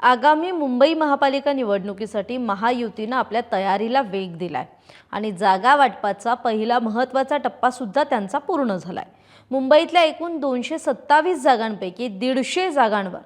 आगामी मुंबई महापालिका निवडणुकीसाठी महायुतीनं आपल्या तयारीला वेग दिलाय आणि जागा वाटपाचा पहिला महत्त्वाचा टप्पा सुद्धा त्यांचा पूर्ण झालाय। मुंबईतल्या एकूण 227 जागांपैकी 150 जागांवर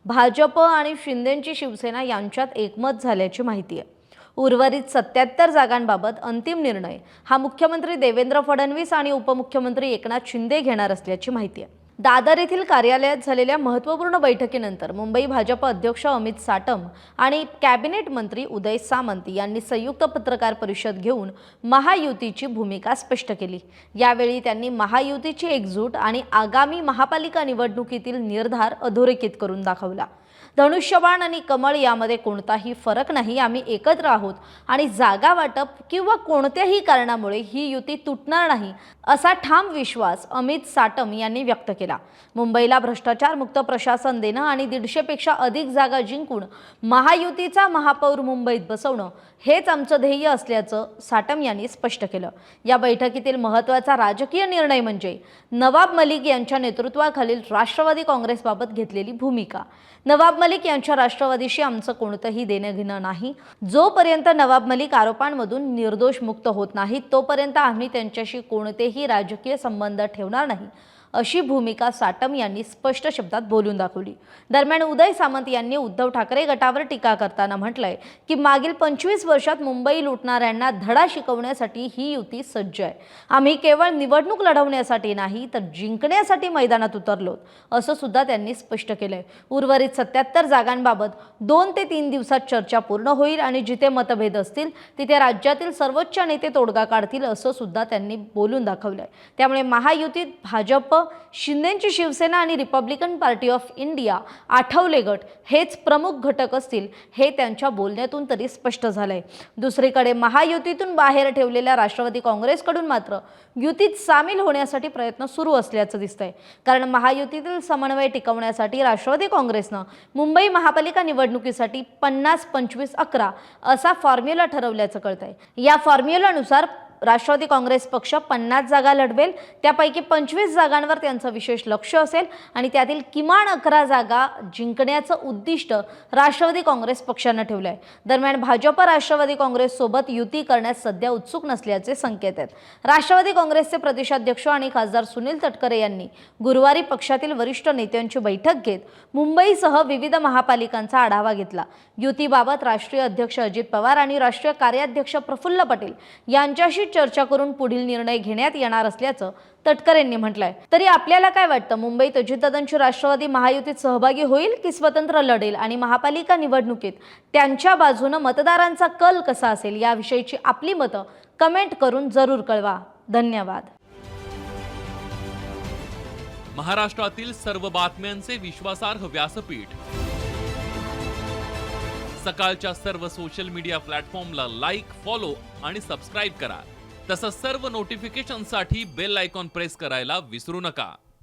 भाजप आणि शिंदेंची शिवसेना यांच्यात एकमत झाल्याची माहिती आहे। उर्वरित 77 जागांबाबत अंतिम निर्णय हा मुख्यमंत्री देवेंद्र फडणवीस आणि उपमुख्यमंत्री एकनाथ शिंदे घेणार असल्याची माहिती आहे। दादर येथील कार्यालयात झालेल्या महत्त्वपूर्ण बैठकीनंतर मुंबई भाजप अध्यक्ष अमित साटम आणि कॅबिनेट मंत्री उदय सामंत यांनी संयुक्त पत्रकार परिषद घेऊन महायुतीची भूमिका स्पष्ट केली। यावेळी त्यांनी महायुतीची एकजूट आणि आगामी महापालिका निवडणुकीतील निर्धार अधोरेखित करून दाखवला। धनुष्यबाण आणि कमळ यामध्ये कोणताही फरक नाही, आम्ही एकत्र आहोत आणि जागा वाटप किंवा कोणत्याही कारणामुळे ही युती तुटणार नाही असा ठाम विश्वास अमित साटम यांनी व्यक्त केला। मुंबईला भ्रष्टाचार मुक्त प्रशासन देणं आणि 150 पेक्षा अधिक जागा जिंकून महायुतीचा महापौर मुंबईत बसवणं हेच आमचं ध्येय असल्याचं साटम यांनी स्पष्ट केलं। या बैठकीतील महत्त्वाचा राजकीय निर्णय म्हणजे नवाब मलिक यांच्या नेतृत्वाखालील राष्ट्रवादी काँग्रेसबाबत घेतलेली भूमिका। नवाब मलिक यांच्या राष्ट्रवादीशी आमचं कोणतंही देणं घेणं नाही। जोपर्यंत नवाब मलिक आरोपांमधून निर्दोष मुक्त होत नाही तोपर्यंत आम्ही त्यांच्याशी कोणतेही राजकीय संबंध ठेवणार नाही अशी भूमिका साटम यांनी स्पष्ट शब्दात बोलून दाखवली। दरम्यान उदय सामंत यांनी उद्धव ठाकरे गटावर टीका करताना म्हटलंय की मागील 25 वर्षात मुंबई लुटणाऱ्यांना धडा शिकवण्यासाठी ही युती सज्ज आहे। आम्ही केवळ निवडणूक लढवण्यासाठी नाही तर जिंकण्यासाठी मैदानात उतरलो असं सुद्धा त्यांनी स्पष्ट केलंय। उर्वरित 77 जागांबाबत 2 ते 3 दिवसात चर्चा पूर्ण होईल आणि जिथे मतभेद असतील तिथे राज्यातील सर्वोच्च नेते तोडगा काढतील असं सुद्धा त्यांनी बोलून दाखवलंय। त्यामुळे महायुतीत भाजप, शिंदेंची शिवसेना आणि Republican party of India Athawale गट हेच प्रमुख घटक असतील हे त्यांच्या बोलण्यातून तरी स्पष्ट झालंय। दुसरीकडे महायुतीतून बाहेर ठेवलेल्या राष्ट्रवादी काँग्रेसकडून मात्र युतीत सामील होण्यासाठी प्रयत्न सुरू असल्याचं दिसतंय। कारण महायुतीतील समन्वय टिकवण्यासाठी राष्ट्रवादी काँग्रेसनं मुंबई महापालिका निवडणुकीसाठी 50-25-11 असा फॉर्म्युला ठरवल्याचं कळतंय। या फॉर्म्युलानुसार राष्ट्रवादी काँग्रेस पक्ष 50 जागा लढवेल, त्यापैकी 25 जागांवर त्यांचं विशेष लक्ष असेल आणि त्यातील किमान 11 जागा जिंकण्याचं उद्दिष्ट राष्ट्रवादी काँग्रेस पक्षानं ठेवलंय। दरम्यान भाजप राष्ट्रवादी काँग्रेस सोबत युती करण्यास सध्या उत्सुक नसल्याचे संकेत आहेत। राष्ट्रवादी काँग्रेसचे प्रदेशाध्यक्ष आणि खासदार सुनील तटकरे यांनी गुरुवारी पक्षातील वरिष्ठ नेत्यांची बैठक घेत मुंबईसह विविध महापालिकांचा आढावा घेतला। युतीबाबत राष्ट्रीय अध्यक्ष अजित पवार आणि राष्ट्रीय कार्याध्यक्ष प्रफुल्ल पटेल यांच्याशी चर्चा करून पुढील निर्णय घेण्यात येणार असल्याचं तटकरेंनी म्हटलंय। तरी आपल्याला काय वाटतं, मुंबईत अजितदादांची राष्ट्रवादी महायुतीत सहभागी होईल की स्वतंत्र लढेल आणि महापालिका निवडणुकीत त्यांच्या बाजूने मतदारांचा कल कसा असेल याविषयीची आपली मतं कमेंट करून जरूर कळवा। धन्यवाद। महाराष्ट्रातील सर्व बातम्यांचे विश्वासार्ह व्यासपीठ सकाळच्या सर्व सोशल मीडिया प्लॅटफॉर्मला लाईक, फॉलो आणि सबस्क्राईब करा। तसंच सर्व नोटिफिकेशनसाठी बेल आयकॉन प्रेस करायला विसरू नका।